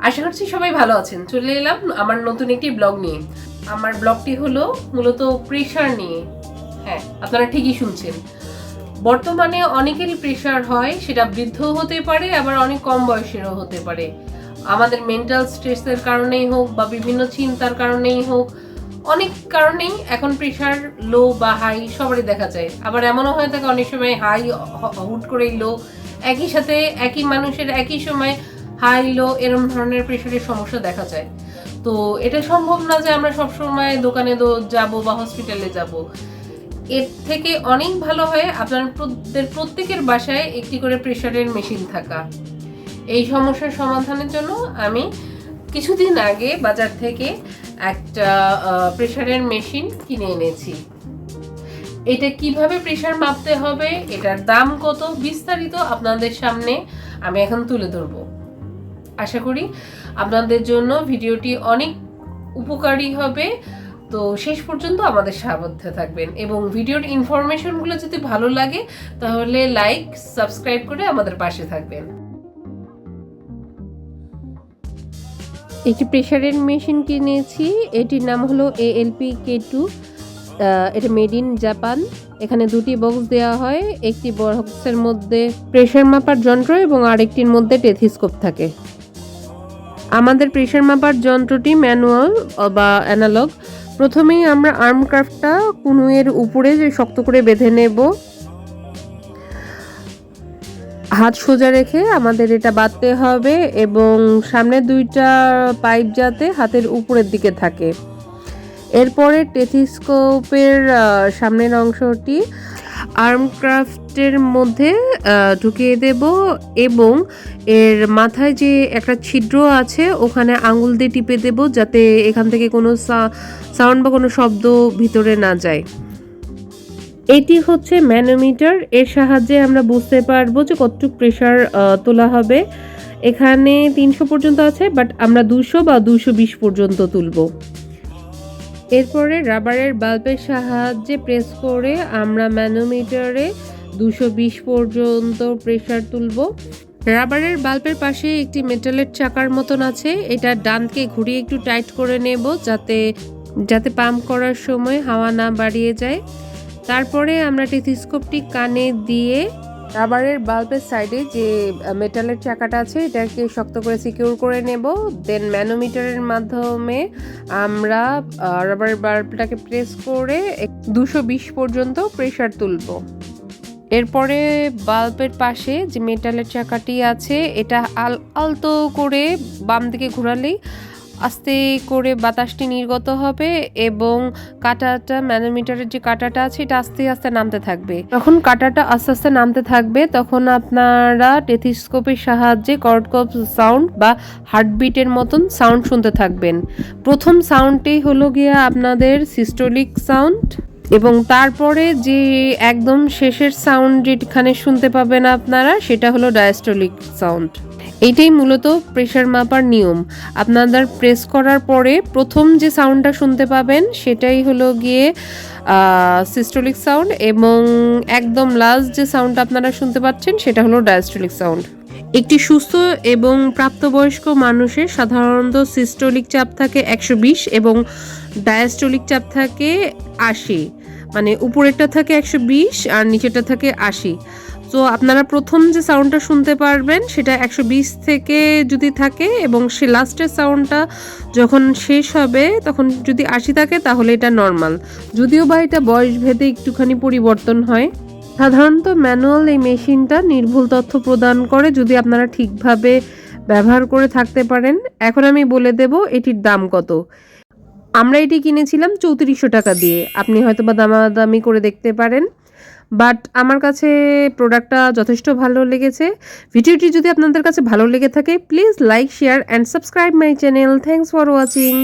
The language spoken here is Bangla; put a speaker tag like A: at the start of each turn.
A: আশা করছি সবাই ভালো আছেন। চলে এলাম আমার নতুন একটি ব্লগ নিয়ে। আমার ব্লগটি হলো মূলত প্রেশার নিয়ে। হ্যাঁ, আপনারা ঠিকই শুনছেন। বর্তমানে অনেকেরই প্রেশার হয়, সেটা বৃদ্ধ হতে পারে, আবার অনেক কম বয়সেরও হতে পারে। আমাদের মেন্টাল স্ট্রেসের কারণেই হোক বা বিভিন্ন চিন্তার কারণেই হোক, অনেক কারণেই এখন প্রেশার লো বা হাই সবারই দেখা যায়। আবার এমনও হয়ে থাকে অনেক সময় হাই হুট করেই লো, একই সাথে একই মানুষের একই সময় হাই লো এরকম ধরনের প্রেশারের সমস্যা দেখা যায়। তো এটা সম্ভব না যে আমরা সবসময় দোকানে যাব বা হসপিটালে যাব। এর থেকে অনেক ভালো হয় আপনাদের প্রত্যেকের বাসায় একটি করে প্রেশারের মেশিন থাকা। এই সমস্যার সমাধানের জন্য আমি কিছুদিন আগে বাজার থেকে একটা প্রেশারের মেশিন কিনে এনেছি। এটা কিভাবে প্রেশার মাপতে হবে, এটার দাম কত, বিস্তারিত আপনাদের সামনে আমি এখন তুলে ধরবো। আশা করি আপনাদের জন্য ভিডিওটি অনেক উপকারী হবে। তো শেষ পর্যন্ত আমাদের সাবধানে থাকবেন এবং ভিডিওর ইনফরমেশনগুলো যদি ভালো লাগে তাহলে লাইক সাবস্ক্রাইব করে আমাদের পাশে থাকবেন। একটি প্রেশারের মেশিন কিনেছি, এটির নাম হলো ALP-K2। এটা মেড ইন জাপান। এখানে দুটি বক্স দেওয়া হয়, একটি বক্সের মধ্যে প্রেশার মাপার যন্ত্র এবং আরেকটির মধ্যে টেথিস্কোপ থাকে। আমাদের প্রেশার মাপার যন্ত্রটি ম্যানুয়াল বা অ্যানালগ। প্রথমেই আমরা আর্ম ক্রাফটটা কুনুয়ের উপরে শক্ত করে বেঁধে নেব। হাত সোজা রেখে আমাদের এটা বাঁধতে হবে এবং সামনে দুইটা পাইপ যাতে হাতের উপরের দিকে থাকে। এরপরে টেথিস্কোপের সামনের অংশটি আর্ম ক্রাফটের মধ্যে ঢুকিয়ে দেব এবং এর মাথায় যে একটা ছিদ্র আছে ওখানে আঙুল দিয়ে টিপে দেব যাতে এখান থেকে কোনো সাউন্ড বা কোনো শব্দ ভিতরে না যায়। এটি হচ্ছে ম্যানোমিটার। এর সাহায্যে আমরা বুঝতে পারবো যে কতটুকু প্রেশার তোলা হবে। এখানে 300 পর্যন্ত আছে, বাট আমরা 200 বা 220 পর্যন্ত তুলব। এরপরে রাবারের বাল্বের সাহায্যে প্রেস করে আমরা ম্যানোমিটারে 220 পর্যন্ত প্রেশার তুলব। রাবারের বাল্বের পাশে একটি মেটালের চাকার মতন আছে, এটা ডানকে ঘুরিয়ে একটু টাইট করে নেব যাতে পাম্প করার সময় হাওয়া না বাড়িয়ে যায়। তারপরে আমরা টেথিস্কোপটি কানে দিয়ে রাবারের বাল্বের সাইডে যে মেটালের চাকাটা আছে এটাকে শক্ত করে সিকিউর করে নেব। দেন ম্যানোমিটারের মাধ্যমে আমরা রাবারের বাল্বটাকে প্রেস করে 220 পর্যন্ত প্রেশার তুলব। এরপরে বাল্বের পাশে যে মেটালের চাকাটি আছে এটা আলতো করে বাম দিকে ঘোরালেই আস্তে করে বাতাসটি নির্গত হবে এবং কাঁটাটা ম্যানোমিটারের যে কাঁটাটা আছে এটা আস্তে আস্তে নামতে থাকবে। যখন কাঁটাটা আস্তে আস্তে নামতে থাকবে তখন আপনারা টেথিস্কোপের সাহায্যে কর্ডকপ সাউন্ড বা হার্টবিটের মতন সাউন্ড শুনতে থাকবেন। প্রথম সাউন্ডটি হলো গিয়ে আপনাদের সিস্টোলিক সাউন্ড এবং তারপরে যে একদম শেষের সাউন্ড যেখানে শুনতে পাবেন আপনারা সেটা হলো ডায়াস্টোলিক সাউন্ড। এইটাই মূলত প্রেশার মাপার নিয়ম। আপনাদের প্রেস করার পরে প্রথম যে সাউন্ডটা শুনতে পাবেন সেটাই হলো গিয়ে সিস্টোলিক সাউন্ড এবং একদম লাস্ট যে সাউন্ডটা আপনারা শুনতে পাচ্ছেন সেটা হলো ডায়াস্টোলিক সাউন্ড। একটি সুস্থ এবং প্রাপ্তবয়স্ক মানুষের সাধারণত সিস্টোলিক চাপ থাকে 120 এবং ডায়াস্টোলিক চাপ থাকে 80। মানে উপরেরটা থাকে 120 আর নিচেরটা থাকে 80। তো আপনারা প্রথম যে সাউন্ডটা শুনতে পারবেন সেটা 120 থেকে যদি থাকে এবং সে লাস্টের সাউন্ডটা যখন শেষ হবে তখন যদি 80 থাকে তাহলে এটা নর্মাল। যদিও বা এটা বয়স ভেদে একটুখানি পরিবর্তন হয়। সাধারণত ম্যানুয়াল এই মেশিনটা নির্ভুল তথ্য প্রদান করে যদি আপনারা ঠিকভাবে ব্যবহার করে থাকতে পারেন। এখন আমি বলে দেব এটির দাম কত। আমরা এটি কিনেছিলাম 3400 টাকা দিয়ে। আপনি হয়তো বা দামাদামি করে দেখতে পারেন, বাট আমার কাছে প্রোডাক্টটা যথেষ্ট ভালো লেগেছে। ভিডিওটি যদি আপনাদের কাছে ভালো লেগে থাকে please like share and subscribe my channel. Thanks for watching.